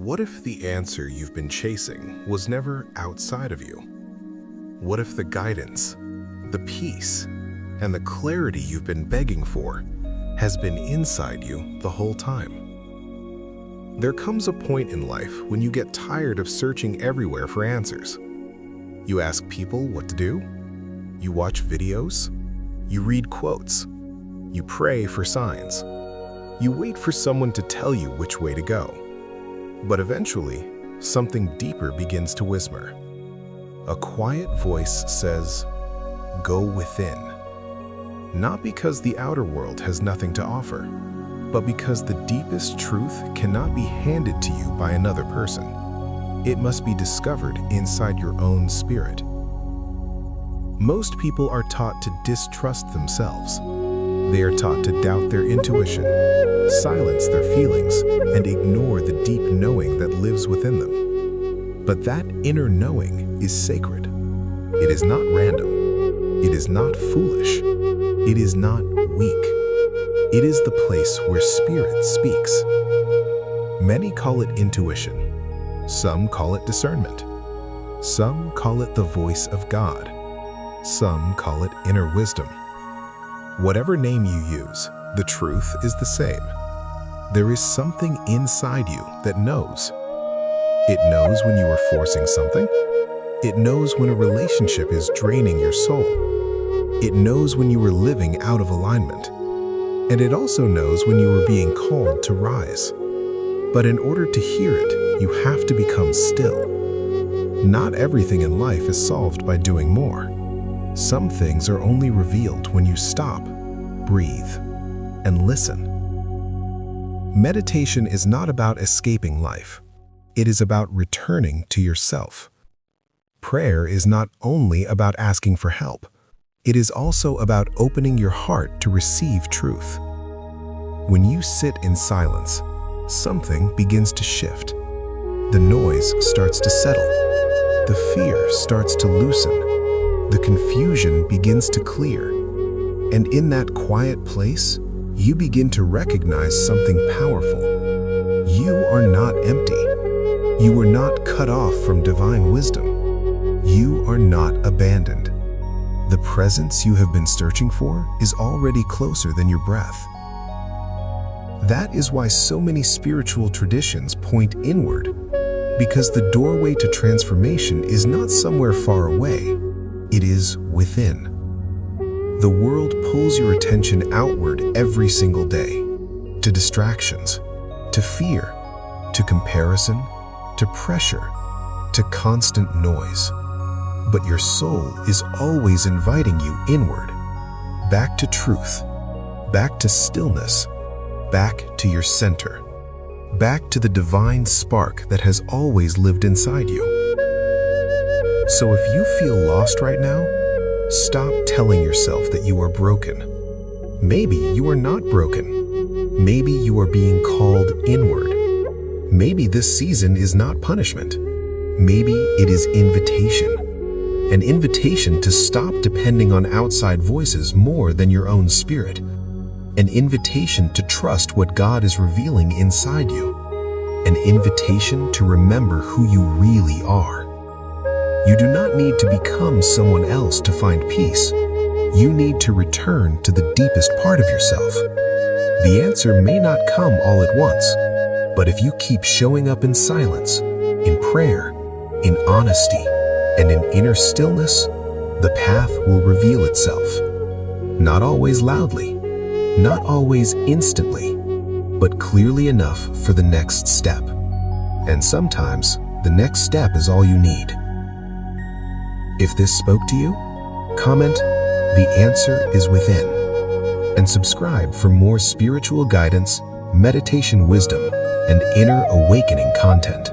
What if the answer you've been chasing was never outside of you? What if the guidance, the peace, and the clarity you've been begging for has been inside you the whole time? There comes a point in life when you get tired of searching everywhere for answers. You ask people what to do, you watch videos, you read quotes, you pray for signs, you wait for someone to tell you which way to go. But eventually, something deeper begins to whisper. A quiet voice says, "Go within." Not because the outer world has nothing to offer, but because the deepest truth cannot be handed to you by another person. It must be discovered inside your own spirit. Most people are taught to distrust themselves. They are taught to doubt their intuition, silence their feelings, and ignore the deep knowing that lives within them. But that inner knowing is sacred. It is not random. It is not foolish. It is not weak. It is the place where spirit speaks. Many call it intuition. Some call it discernment. Some call it the voice of God. Some call it inner wisdom. Whatever name you use, the truth is the same. There is something inside you that knows. It knows when you are forcing something. It knows when a relationship is draining your soul. It knows when you are living out of alignment. And it also knows when you are being called to rise. But in order to hear it, you have to become still. Not everything in life is solved by doing more. Some things are only revealed when you stop, breathe, and listen. Meditation is not about escaping life. It is about returning to yourself. Prayer is not only about asking for help. It is also about opening your heart to receive truth. When you sit in silence, something begins to shift. The noise starts to settle. The fear starts to loosen. The confusion begins to clear. And in that quiet place, you begin to recognize something powerful. You are not empty. You are not cut off from divine wisdom. You are not abandoned. The presence you have been searching for is already closer than your breath. That is why so many spiritual traditions point inward, because the doorway to transformation is not somewhere far away. It is within. The world pulls your attention outward every single day, to distractions, to fear, to comparison, to pressure, to constant noise. But your soul is always inviting you inward, back to truth, back to stillness, back to your center, back to the divine spark that has always lived inside you. So if you feel lost right now, stop telling yourself that you are broken. Maybe you are not broken. Maybe you are being called inward. Maybe this season is not punishment. Maybe it is invitation. An invitation to stop depending on outside voices more than your own spirit. An invitation to trust what God is revealing inside you. An invitation to remember who you really are. You do not need to become someone else to find peace. You need to return to the deepest part of yourself. The answer may not come all at once, but if you keep showing up in silence, in prayer, in honesty, and in inner stillness, the path will reveal itself. Not always loudly, not always instantly, but clearly enough for the next step. And sometimes, the next step is all you need. If this spoke to you, comment, "The answer is within," and subscribe for more spiritual guidance, meditation wisdom, and inner awakening content.